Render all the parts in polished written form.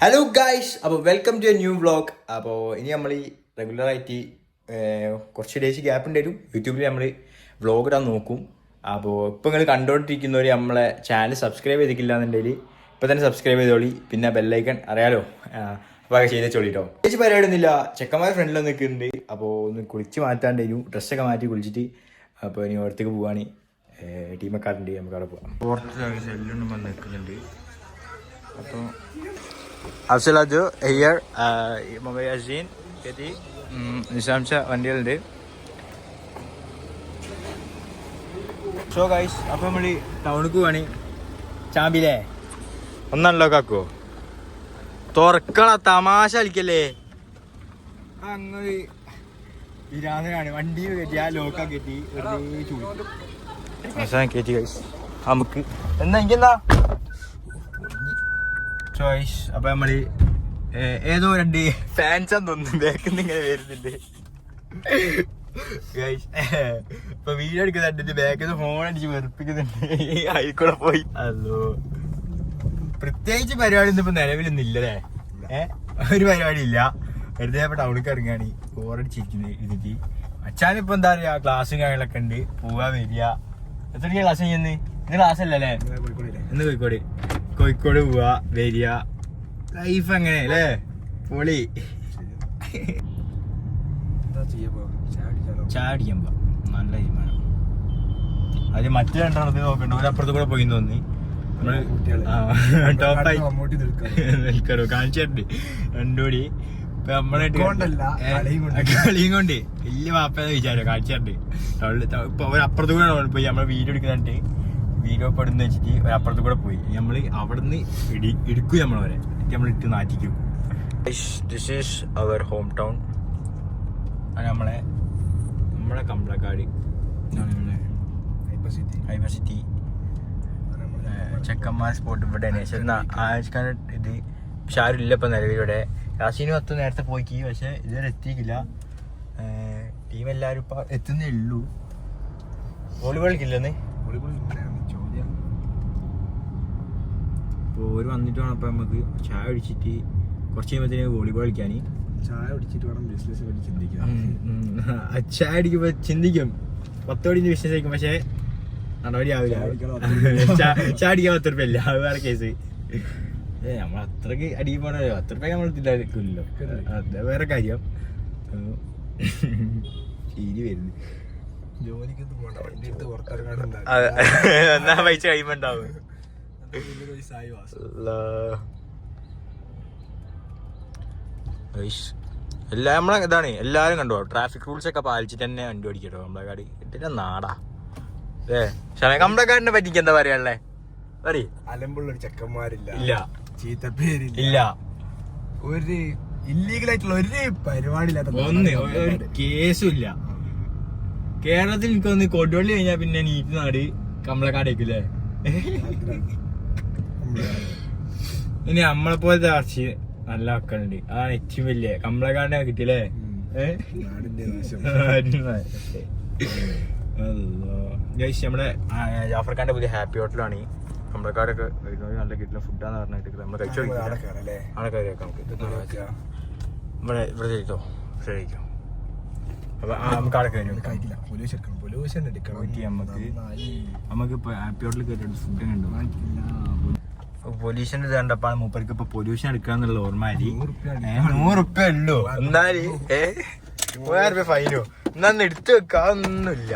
Hello guys, അപ്പോൾ welcome to a new vlog. അപ്പോൾ ഇനി നമ്മൾ ഈ റെഗുലറായിട്ട് കുറച്ച് ഡേയ്സ് ഗ്യാപ്പ് ഉണ്ടായിരുന്നു. യൂട്യൂബിൽ നമ്മൾ വ്ളോഗ് ഇടാൻ നോക്കും. അപ്പോൾ ഇപ്പോൾ നിങ്ങൾ കണ്ടുകൊണ്ടിരിക്കുന്നവർ നമ്മളെ ചാനൽ സബ്സ്ക്രൈബ് ചെയ്തിട്ടില്ല എന്നുണ്ടെങ്കിൽ ഇപ്പോൾ തന്നെ സബ്സ്ക്രൈബ് ചെയ്തോളി. പിന്നെ ബെല്ലൈക്കൺ അറിയാലോ, അപ്പോൾ അത് ചെയ്ത് ചോളിട്ടോ. ചേച്ചി പരിപാടിയൊന്നുമില്ല, ചെക്കന്മാർ ഫ്രണ്ടിലൊന്നും നിൽക്കുന്നുണ്ട്. അപ്പോൾ ഒന്ന് കുളിച്ച് മാറ്റാണ്ടായിരുന്നു, ഡ്രസ്സൊക്കെ മാറ്റി കുളിച്ചിട്ട് അപ്പോൾ ഇനി ഓടത്തേക്ക് പോവാണ്. ടീമൊക്കെ ഉണ്ട്, നമുക്ക് അവിടെ പോകാം. പുറത്ത് എല്ലാം വന്ന് നിൽക്കുന്നുണ്ട്. അപ്പോൾ അഫ്സലാജു ഹിയർ, മുഹമ്മദ് യാസീൻ, കെറ്റി, നിസാംഷ വണ്ടികളുണ്ട്. സോ ഗൈസ്, അപ്പോൾ നമ്മൾ ടൗണിക്ക് പോവാണ്. ചാമ്പിലേ ഒന്നല്ലോ കാക്കോ, തുറക്കള തമാശ കളിക്കല്ലേ. അങ്ങനെ വിരാതനാണ്, വണ്ടി കയറ്റി ആ ലോക്കാ കയറ്റി വെറുതെ ചൂടി കയറ്റി ഗൈസ്. നമുക്ക് എന്താ എനിക്കെന്താ ചോയ്സ്. അപ്പൊ നമ്മള് ഏതോ രണ്ട് ഫാൻസാന്ന് തോന്നുന്നു ബാക്കിൽ ഇങ്ങനെ വരുന്നുണ്ട്. ഇപ്പൊ വീഡിയോ എടുക്കുന്നുണ്ട്, ബാക്കിൽ ഫോൺ അടിച്ച് വെറുപ്പിക്കുന്നുണ്ട്. ആയിക്കൂടെ പോയി. അതോ പ്രത്യേകിച്ച് പരിപാടി ഒന്നും ഇപ്പൊ നിലവിലൊന്നും ഇല്ലല്ലേ. ഒരു പരിപാടി ഇല്ല, വെറുതെ ഇപ്പൊ ടൗണിലേക്ക് ഇറങ്ങാണ്. ബോറടിച്ചിരിക്കുന്നത് ഇരുന്നിട്ട്. അച്ഛനിപ്പോ എന്താ പറയാ, ക്ലാസ്സും കാര്യങ്ങളൊക്കെ ഉണ്ട്, പോവാ വരിക. എത്ര മണിക്കാ ക്ലാസ് ചെയ്യുന്നത്? ഇന്ന് ക്ലാസ് അല്ലല്ലേ, ഇന്ന് കോഴിക്കോട് പോവാ വരിക. ലൈഫ് അങ്ങനെ അല്ലേ, പൊളി. ചാടിക്കുമ്പോ നല്ല തീരുമാനം. അതിൽ മറ്റു രണ്ടെണ്ണത്തിൽ നോക്കണ്ട, ഒരപ്പുറത്ത് കൂടെ പോയി തോന്നി. നമ്മള് ടോപ്പായി നിൽക്കണോ കാണിച്ചിട്ടുണ്ട് രണ്ടുകൂടി. ഇപ്പൊ നമ്മളെ കളിയും കൊണ്ട് വലിയ വാപ്പയെന്ന് വിചാരോ കാണിച്ചിട്ടുണ്ട്. ഇപ്പൊ ഒരപ്പുറത്ത് കൂടെ പോയി നമ്മള് വീഡിയോ എടുക്കുന്നുണ്ട്. വീഡിയോ പെടുന്ന വെച്ചിട്ട് ഒരപ്പുറത്ത് കൂടെ പോയി നമ്മൾ അവിടുന്ന് എടുക്കും. നമ്മളവരെ നമ്മൾ ഇട്ട് നാറ്റിക്കും. This is our home town. നമ്മളെ കമ്പളക്കാട്, ഹൈപ്പർ സിറ്റി, ചെക്കന്മാർ സ്പോട്ട് ഇവിടെയാണ്. പക്ഷെ ഇത് പക്ഷെ ആരും ഇല്ല ഇപ്പം നിലവിലൂടെ. യാസീനും അത്ത് നേരത്തെ പോയിക്ക്, പക്ഷെ ഇതുവരെ എത്തിയില്ല. ടീം എല്ലാവരും ഇപ്പം എത്തുന്നേ ഉള്ളൂ. വോളിബോളിക്കില്ലെന്ന് അപ്പോൾ ഒരു വന്നിട്ട് വേണം അപ്പം നമുക്ക് ചായ അടിച്ചിട്ട് കുറച്ച് കഴിയുമ്പോഴത്തേന് വോളിബോൾ കളിക്കാൻ. ചായ അടിച്ചിട്ട് വേണം ബിസിനസ് വേണ്ടി ചിന്തിക്കാം. ചായ അടിക്കുമ്പോൾ ചിന്തിക്കും 10 കോടി ബിസിനസ് ആയിരിക്കും, പക്ഷേ നടപടി ആവില്ല. ചായ അടിക്കാൻ 10 രൂപ ഇല്ല, അത് വേറെ കേസ്. നമ്മൾ അത്രക്ക് അടിക്ക് പോകണോ, 10 രൂപ നമ്മൾ തിരില്ലല്ലോ, അത് വേറെ കാര്യം. ശരി വരുന്നു, ജോലിക്കൊന്നും പോകണ്ട, വണ്ടി എടുത്ത് പുറത്തിറങ്ങാൻ എന്നാ പൈസ കഴിയുമ്പോണ്ടാവും. എല്ലാ നമ്മളെ ഇതാണ് എല്ലാരും കണ്ടോ, ട്രാഫിക് റൂൾസ് ഒക്കെ പാലിച്ചിട്ട് തന്നെ വണ്ടി ഓടിക്കട്ടോ. കമ്പളക്കാട് ഇതിന്റെ നാടാ അല്ലേ. കമ്പളക്കാടിനെ പറ്റിക്ക് എന്താ പറയാനുള്ളേ? അലമ്പുള്ളൊരു ചെക്കന്മാരില്ല, ഇല്ല ചീത്തപ്പേരില്ല, ഇല്ല, ഒരു ഇല്ലീഗൽ ആയിട്ടുള്ള ഒരു പരിപാടിയില്ലാത്ത ഒരു കേസും ഇല്ല കേരളത്തിൽ. എനിക്ക് വന്ന് കൊടുവള്ളി കഴിഞ്ഞാൽ പിന്നെ നീറ്റ് നാട് കമ്പളക്കാടേക്കല്ലേ. ഇനി നമ്മളെ പോലത്തെ ആർച്ചി നല്ല മക്കളുണ്ട്, അതാണ് ഏറ്റവും വലിയ. കമ്പളക്കാടിനെ കിട്ടിയല്ലേ. നമ്മുടെ ജാഫർഖാന്റെ പുതിയ ഹാപ്പി ഹോട്ടലാണ്. കമ്പളക്കാടൊക്കെ നല്ല കിട്ടുന്ന ഫുഡാന്ന് പറഞ്ഞിട്ട് നമ്മൾ കഴിച്ചോ. അവിടെ കയറിയേക്കാം നമുക്ക്. ഇവിടെ കഴിച്ചോ, കഴിക്കാം. അപ്പൊ നമുക്ക് അവിടെ കഴിഞ്ഞു നമുക്ക് ഹാപ്പി ഹോട്ടലിൽ കയറിയിട്ട് ഫുഡ് കണ്ടു. പൊല്യൂഷന്റെ കണ്ടപ്പാണ് മൂപ്പർക്ക് ഇപ്പൊ പൊല്യൂഷൻ എടുക്കാന്നുള്ള ഓർമ്മ. 100 റുപ്യ ഉള്ളൂ, എന്നാലും 1000 രൂപ ഫൈനോ എന്നാ എടുത്തു വെക്കാതൊന്നുമില്ല.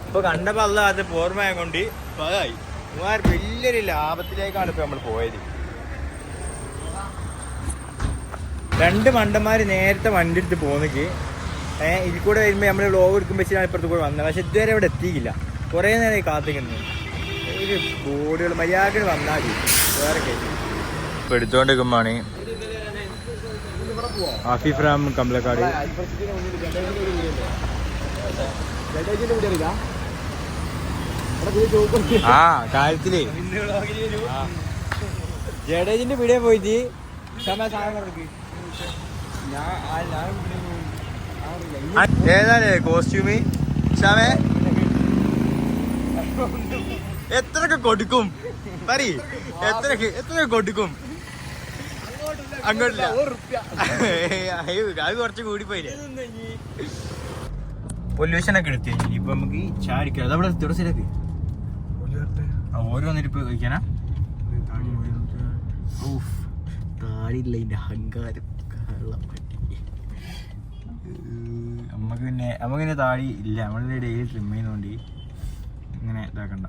ഇപ്പൊ കണ്ടപ്പോ അല്ല അത് ഓർമ്മയെ കൊണ്ട് 3000 വലിയൊരു ലാഭത്തിലേക്കാണ് ഇപ്പൊ നമ്മൾ പോയത്. 2 മണ്ടന്മാര് നേരത്തെ വണ്ടി എടുത്ത് പോന്നെങ്കിൽ ഇതിൽ കൂടെ വരുമ്പോൾ നമ്മൾ വ്ലോഗ് എടുക്കുമ്പോൾ വെച്ചിട്ടാണ് ഇപ്പുറത്ത് കൂടെ വന്നത്. പക്ഷെ ഇതുവരെ ഇവിടെ എത്തിയില്ല, കുറേ നേരമായി കാത്തിക്കുന്നു. ഒരു ബോഡികൾ മര്യാദ വന്നാൽ വേറെ കേസ്. ഇപ്പം എടുത്തുകൊണ്ടിരിക്കുമ്പോഴാണ് ആഫി ഫ്രം കമ്പളക്കാട്. ആ കാര്യത്തില് ജഡേജിന്റെ വീഡിയോ പോയിട്ട് ഏതാണ് കോസ്റ്റ്യൂമ് ഷാമേ? എത്രയൊക്കെ കൊടുക്കും പറ, എത്രയൊക്കെ കൊടുക്കും? അങ്ങോട്ടില്ല അത് കുറച്ച് കൂടി പോയില്ലേ പൊല്യൂഷൻ ഒക്കെ എടുത്തു ഇപ്പൊ നമുക്ക് ചായ അടിക്കാം അതവിടെ തുടച്ചിലേക്ക് ഓരോ വന്നിട്ട് ഇപ്പൊ കഴിക്കാനാ താടിയില്ല ഇതിന്റെ അഹങ്കാരം നമുക്ക് പിന്നെ താടി ഇല്ല നമ്മളിത് ഡെയിലി ട്രിം ചെയ്യുന്നോണ്ട് ഇങ്ങനെ ഇതാക്കണ്ട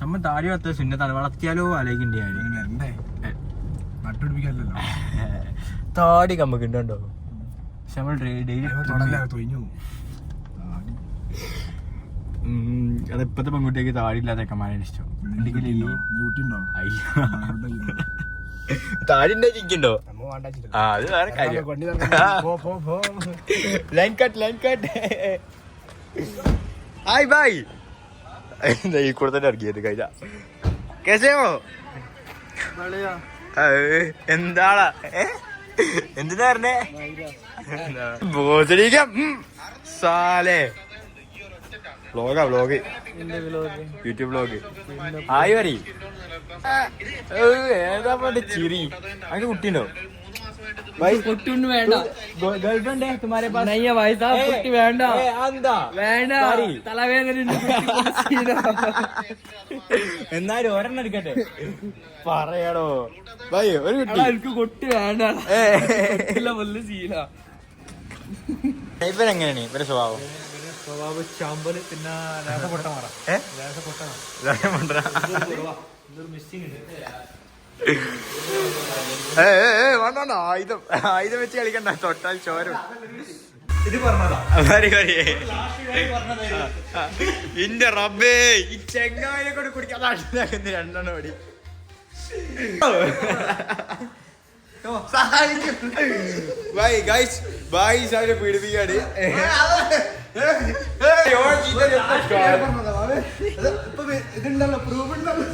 സംഭവം താടി വളർത്ത സുന്നത്താണ് വളർത്തിയാലോ ആലോചിക്കണ്ടേ നട്ടുപിടിക്കാനല്ലോ താടി നമുക്ക് ഉണ്ടോ പക്ഷെ നമ്മൾ ഡെയിലി അത് ഇപ്പത്തെ പെൺകുട്ടിക്ക് താടി ഇല്ലാത്ത ചെക്കന്മാരാണ് ഇഷ്ടം താടി ഉണ്ടോ ആ അത് വേറെ കാര്യം ലൈൻ കട്ട് ഹായ് ബൈ എന്താ ഈ കൂടെ തന്നെ ഇറങ്ങിയത് കഴിഞ്ഞ കേസോ എന്താടാ എന്തിനാ പറഞ്ഞേ ബോധനിക്കാം സാലേ വ്ലോഗ് യൂട്യൂബ് വ്ലോഗ് ആയി പറ ഏതാ ചിരി അങ്ങനെ കുട്ടിയുണ്ടോ ഗേൾഫ്രണ്ട് തുമാരെ പാസ് नहीं है भाई साहब कुट्टी वेंडा എന്താ वेंडा തലവേദന എന്നാലും ഒരെണ്ണം എടുക്കട്ടെ പറയണോ ബൈ ഒരു കുട്ടി എനിക്ക് കുട്ടി വേണ്ട ഇല്ല വല്ല ശീല ഇവരെങ്ങനെയാണ് ഇവരെ സ്വഭാവം ചാമ്പല് പിന്നെ വേണ്ട ആയുധം വെച്ച് കളിക്കണ്ട തൊട്ടാൽ ചോരും ഇത് പറഞ്ഞതാ ഇന്റെ റബ്ബേ ഈ ചെങ്ങായിനെ കൊണ്ട് കുടിക്കാതെ രണ്ടെണ്ണം ഓടി അവരെ പീഡിപ്പിക്കാണ് ഇതുണ്ടല്ലോ പ്രൂഫ് ഉണ്ടല്ലോ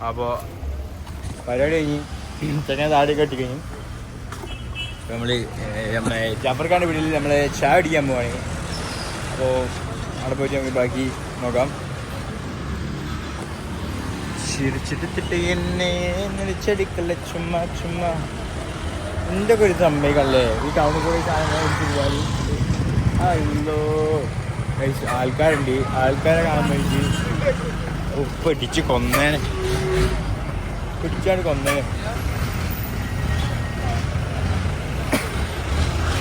അപ്പോ പരിപാടി കഴിഞ്ഞ് ചെങ്ങ താടി കെട്ടി കഴിഞ്ഞു നമ്മള് നമ്മളെ ജാഫർഖാന്റെ വീട്ടിൽ നമ്മളെ ചായ അടിക്കാൻ പോവാണ് അപ്പോ അവിടെ പോയിട്ട് നമുക്ക് ബാക്കി നോക്കാം ചിരിച്ചിട്ടിട്ട് എന്നെ ചെടിക്കല്ല ചുമ്മാ ചുമ്മാ എന്തൊക്കെ ഒരു സമ്മതിക്കല്ലേ ഈ ടൗണിൽ പോയി സാധനങ്ങൾ അല്ലോ ആൾക്കാരുണ്ട് ആൾക്കാരെ കാണാൻ വേണ്ടി ഉപ്പിടിച്ച് കൊന്നേനെ പിടിച്ചാണ് കൊന്നേനെ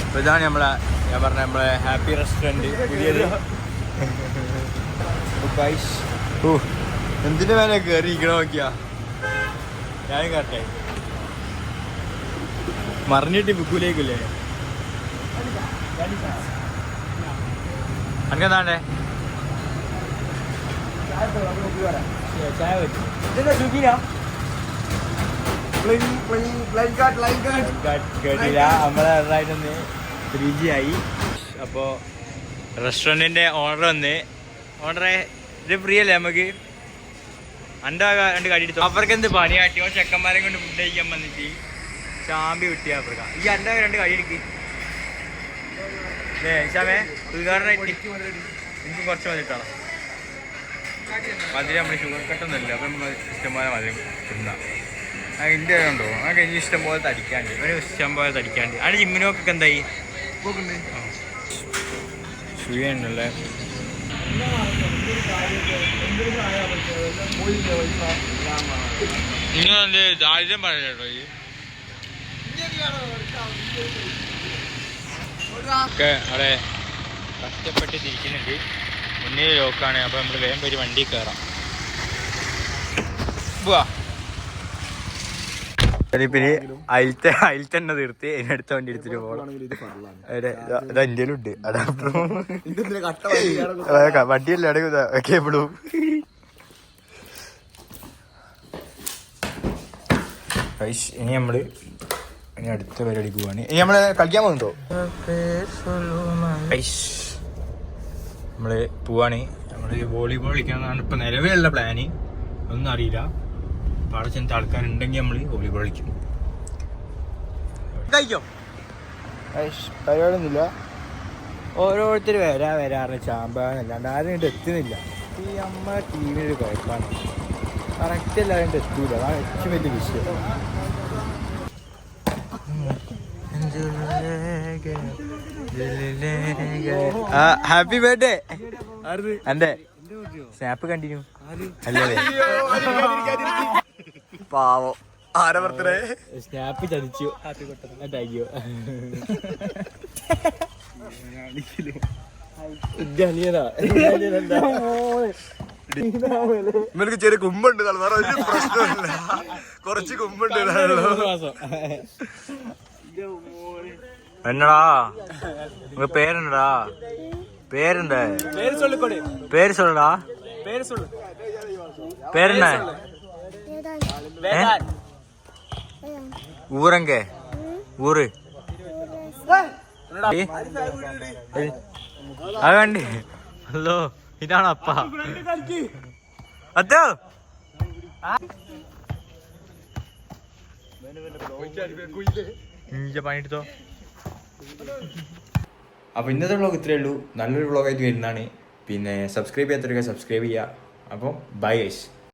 അപ്പൊ ഇതാണ് നമ്മളെ ഞാൻ പറഞ്ഞ നമ്മളെ ഹാപ്പി റെസ്റ്റോറൻറ്റ് പുതിയത് എന്തിന്റെ മേലെ കയറി ഇരിക്കണ നോക്കിയാ ഞാനും കേട്ടെ മറിഞ്ഞിട്ട് ബുക്കിലേക്കില്ലേ അനക്കെന്താണ്ടേ ചായ വെച്ചു ഇതെന്താ സുഖിനാ കേട്ടില്ല നമ്മളായിട്ടൊന്ന് 3G ആയി അപ്പോൾ റെസ്റ്റോറൻറ്റിൻ്റെ ഓർഡർ വന്ന് ഓർഡറെ ഇത് ഫ്രീ അല്ലേ നമുക്ക് രണ്ട് കടി എടുത്തു അവർക്ക് എന്ത് പണി കാട്ടിയോ ചെക്കന്മാരെ കൊണ്ട് ഫുഡ് കഴിക്കാൻ വന്നിട്ട് ചാമ്പി കിട്ടിയ അവർക്ക് ഈ എൻ്റെ രണ്ട് കടി എടുക്ക് ഷാമേ ഉദ്ഘാടനമായിട്ട് എനിക്ക് കുറച്ച് വന്നിട്ടാണ് മധുരം നമ്മൾ ഷുഗർ കട്ടൊന്നുമില്ല അപ്പം നമ്മൾ ഇഷ്ടംപോലെ മധുരം തിന്നാം ഇന്ത്യ ഉണ്ടോ ആ കഴിഞ്ഞ് ഇഷ്ടം പോലെ തടിക്കാണ്ട് ഒരു ഇഷ്ടം പോലെ തടിക്കാണ്ട് അവിടെ ജിമ്മിനൊക്കെ എന്തായി ഷുഗറുണ്ടല്ലേ നിങ്ങൾ എന്ത് ദാരിദ്ര്യം പറയട്ടോ ഈ ഒക്കെ അവിടെ കഷ്ടപ്പെട്ട് തിരിക്കുന്നുണ്ട് മുന്നിൽ ലോക്കാണ് അപ്പോൾ നമ്മൾ വേഗം പോയി വണ്ടി കയറാം പോവാ പിന്നെ അയിൽത്തന്നെ തീർത്ത് അതിനടുത്ത വണ്ടി എടുത്തിട്ട് പോകണം അത് ഇന്ത്യയിലും ഉണ്ട് അതാ വണ്ടിയല്ല അടങ്ങുക കേബിളും ഇനി അടുത്ത പരിപാടിക്ക് പോവാണ് ഇനി നമ്മള് കളിക്കാൻ പോകുന്നുണ്ടോ നമ്മള് പോവാണ് നമ്മള് വോളിബോൾ കളിക്കാന്നാണ് ഇപ്പൊ നിലവിലുള്ള പ്ലാന് ഒന്നും അറിയില്ല അവിടെ ചെന്നിട്ട് ആൾക്കാരുണ്ടെങ്കിൽ നമ്മള് വോളിബോൾ കളിക്കും കഴിക്കോ പരിപാടിയൊന്നുമില്ല ഓരോരുത്തർ വരാറിന് ചാമ്പാന്നല്ലാണ്ട് ആരും ഇങ്ങോട്ട് എത്തുന്നില്ല. ഈ അമ്മ ടീമിനൊരു കുഴപ്പമാണ്, കറക്റ്റ് എല്ലാവരും ഇങ്ങോട്ട് എത്തൂല. അതാണ് ഏറ്റവും വലിയ വിഷയം. Happy birthday. എന്റെ സ്നാപ്പ് കണ്ടിന്യൂ അല്ലേ? പാവം ആരെ ബർത്ത്ഡേ? സ്നാപ്പ് ചതിച്ചു. Thank you. ഇവർക്ക് ചെറിയ കുമ്പുണ്ട്, വേറെ ഒരു പ്രശ്നമില്ല. കുറച്ച് കുമ്പുണ്ട്. എന്നടാ உங்க பேர் என்னடா? பேர் என்ன? പേര് ചൊല്ലിക്കോടെ. பேர் சொல்லுடா. പേര് ചൊല്ലു. பேர் என்ன? ஊரங்க ஊரு അകണ്ടി. ഹലോ, ഇതാണ് അപ്പ. അത്തോ പണിയെടുത്തോ. അപ്പോൾ ഇന്നത്തെ വ്ളോഗ് ഇത്രയേ ഉള്ളൂ. നല്ലൊരു വ്ളോഗായിട്ട് വരുന്നതാണ്. പിന്നെ സബ്സ്ക്രൈബ് ചെയ്യാത്തവരൊക്കെ സബ്സ്ക്രൈബ് ചെയ്യുക. അപ്പോൾ ബൈ ഗൈസ്.